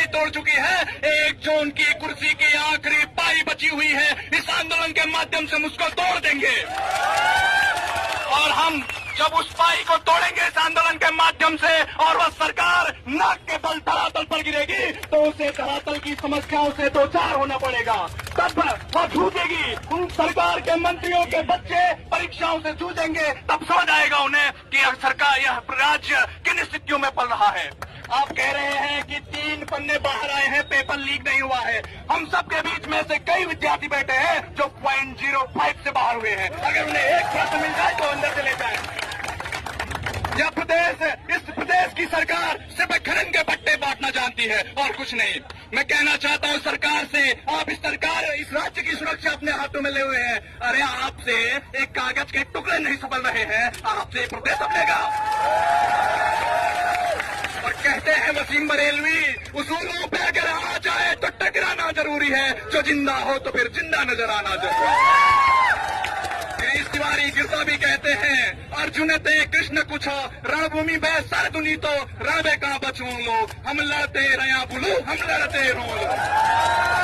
तोड़ चुकी है। 1 जून की कुर्सी की आखिरी पाई बची हुई है। इस आंदोलन के माध्यम से हम उसको तोड़ देंगे और हम जब उस पाई को तोड़ेंगे इस आंदोलन के माध्यम से और वह सरकार नाक के बल धरातल पर गिरेगी तो उसे धरातल की समस्याओं से दो चार होना पड़ेगा। तब वह जूझेगी। उन सरकार के मंत्रियों के बच्चे परीक्षाओं से जूझेंगे, तब समझ आएगा उन्हें कि यह सरकार, यह राज्य किन स्थितियों में पल रहा है। आप कह रहे हैं कि 3 पन्ने बाहर आए हैं, पेपर लीक नहीं हुआ है। हम सबके बीच में से कई विद्यार्थी बैठे हैं जो 0.05 से बाहर हुए हैं। अगर उन्हें एक प्रश्न मिल जाए तो अंदर चले जाए। यह प्रदेश, इस प्रदेश की सरकार सिर्फ खनन के पट्टे बांटना जानती है और कुछ नहीं। मैं कहना चाहता हूं सरकार से, आप इस सरकार, इस राज्य की सुरक्षा अपने हाथों में ले हुए हैं। अरे आपसे एक कागज के टुकड़े नहीं संभल रहे हैं, आपसे प्रदेश संभलेगा। और कहते हैं वसीम बरेलवी, उसूलों पे अगर आ जाए तो टकराना जरूरी है, जो जिंदा हो तो फिर जिंदा नजर आना जरूरी है। गिरीश तिवारी गिरता भी कहते हैं, अर्जुन ते कृष्ण कुछ रणभूमि में सरदुनी तो रणबे का बचूं लो, हम लड़ते रया बुलू, हम लड़ते रो लो।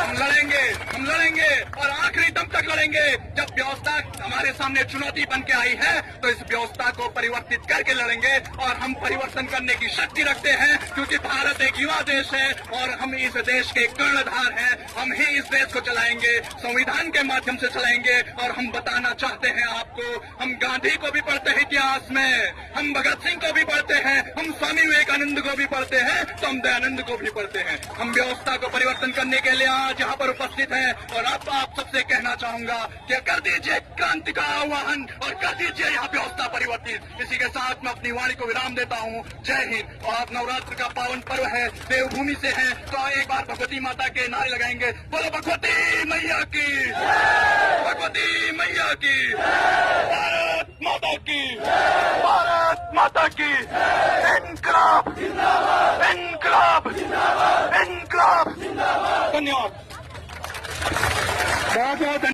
हम लड़ेंगे और आखिरी दम तक लड़ेंगे। जब व्यवस्था हमारे सामने चुनौती बन के आई है तो इस व्यवस्था को परिवर्तित करके लड़ेंगे और हम परिवर्तन करने की शक्ति रखते हैं, क्योंकि भारत एक युवा देश है और हम इस देश के कर्णधार हैं। हम ही इस देश को चलाएंगे, संविधान के माध्यम से चलाएंगे। और हम बताना चाहते हैं आपको, हम गांधी को भी पढ़ते हैं इतिहास में, हम भगत सिंह को भी पढ़ते हैं, हम स्वामी विवेकानंद को भी पढ़ते हैं, तो हम दयानंद को भी पढ़ते हैं। हम व्यवस्था को परिवर्तन करने के लिए आज यहाँ पर उपस्थित हैं और अब आप सबसे कहना चाहूंगा कि कर दीजिए क्रांति का आह्वान और कर दीजिए यहाँ व्यवस्था परिवर्तित। इसी के साथ मैं अपनी वाणी को विराम देता हूँ। जय हिंद। और आप नवरात्र का पावन पर्व है, देवभूमि से है, तो एक बार भगवती माता के नारे लगाएंगे। बोलो भगवती मैया की, भगवती मैया की, भारत माता की, भारत माता की। इनकलाब, इनकलाब, इनकलाब। धन्यवाद। बहुत बहुत